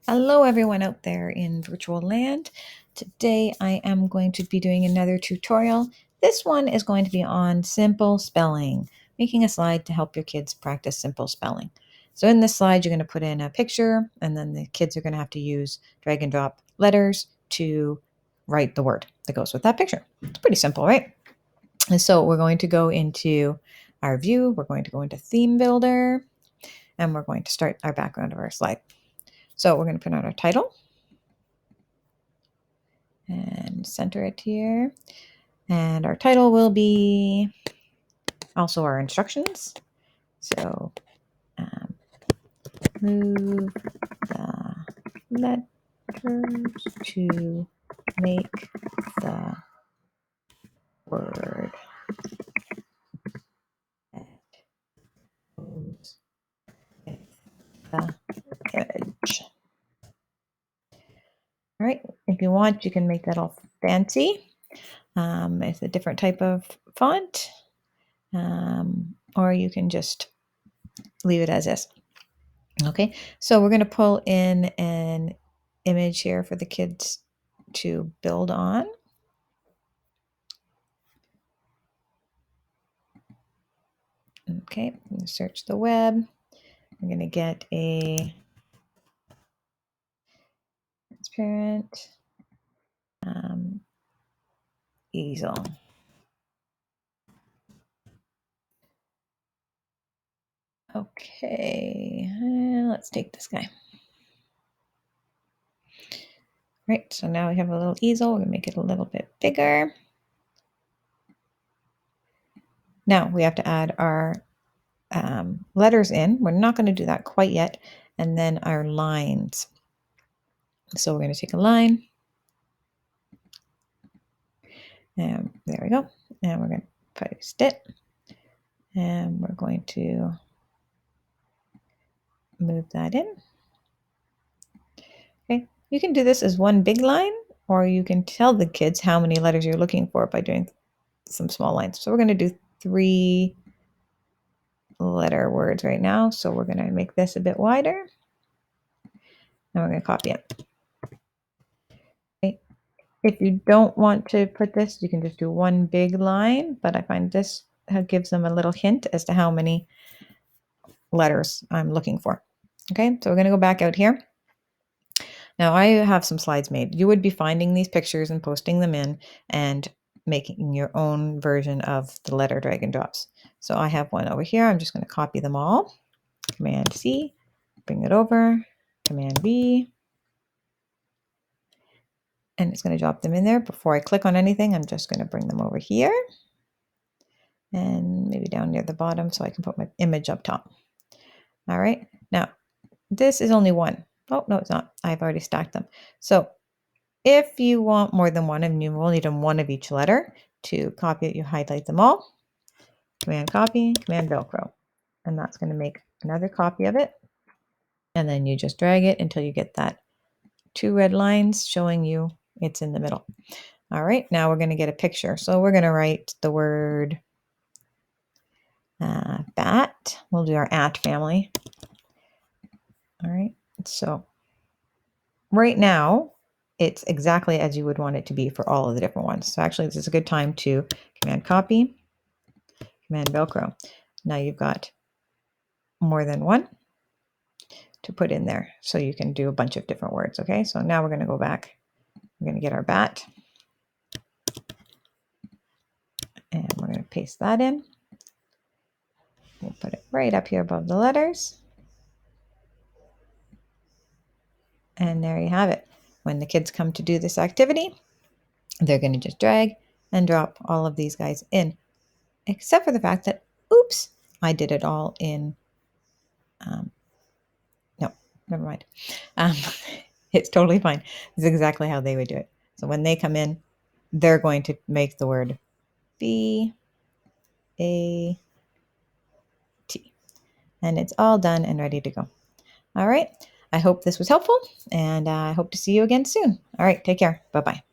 Hello everyone out there in virtual land. Today I am going to be doing another tutorial. This one is going to be on simple spelling, making a slide to help your kids practice simple spelling. So in this slide, you're going to put in a picture and then the kids are going to have to use drag and drop letters to write the word that goes with that picture. It's pretty simple, right? And so we're going to go into our view, we're going to go into theme builder, and we're going to start our background of our slide. So we're going to put on our title and center it here. And our title will be also our instructions. So move the letters to make the word that goes with the image. All right, if you want, you can make that all fancy. It's a different type of font, or you can just leave it as is. Okay, so we're going to pull in an image here for the kids to build on. Okay, search the web. I'm going to get a transparent easel. Okay, let's take this guy. Right, so now we have a little easel. We're going to make it a little bit bigger. Now we have to add our letters in. We're not going to do that quite yet. And then our lines. So we're going to take a line. And there we go. And we're going to paste it. And we're going to move that in. Okay, you can do this as one big line, or you can tell the kids how many letters you're looking for by doing some small lines. So we're going to do 3 letter words right now. So we're going to make this a bit wider. And we're going to copy it. Okay. If you don't want to put this, you can just do one big line, but I find this gives them a little hint as to how many letters I'm looking for. Okay, so we're going to go back out here. Now I have some slides made. You would be finding these pictures and posting them in and making your own version of the letter drag and drops. So I have one over here. I'm just going to copy them all. Command C, bring it over, Command V, and it's going to drop them in there. Before I click on anything, I'm just going to bring them over here and maybe down near the bottom so I can put my image up top. All right, now this is only one. Oh, no, it's not. I've already stacked them. So if you want more than one, and you've only done one of each letter, to copy it, you highlight them all. Command copy, Command Velcro. And that's going to make another copy of it. And then you just drag it until you get that 2 red lines showing you it's in the middle. All right, now we're going to get a picture. So we're going to write the word bat. We'll do our at family. All right, so right now, it's exactly as you would want it to be for all of the different ones. So actually, this is a good time to Command copy, Command Velcro. Now you've got more than one to put in there. So you can do a bunch of different words. Okay, so now we're going to go back. We're going to get our bat. And we're going to paste that in. We'll put it right up here above the letters. And there you have it. When the kids come to do this activity, they're going to just drag and drop all of these guys in, except for the fact that, oops, I did it all in, no, never mind. It's totally fine. This is exactly how they would do it. So when they come in, they're going to make the word B-A-T. And it's all done and ready to go. All right. I hope this was helpful, and I hope to see you again soon. All right. Take care. Bye-bye.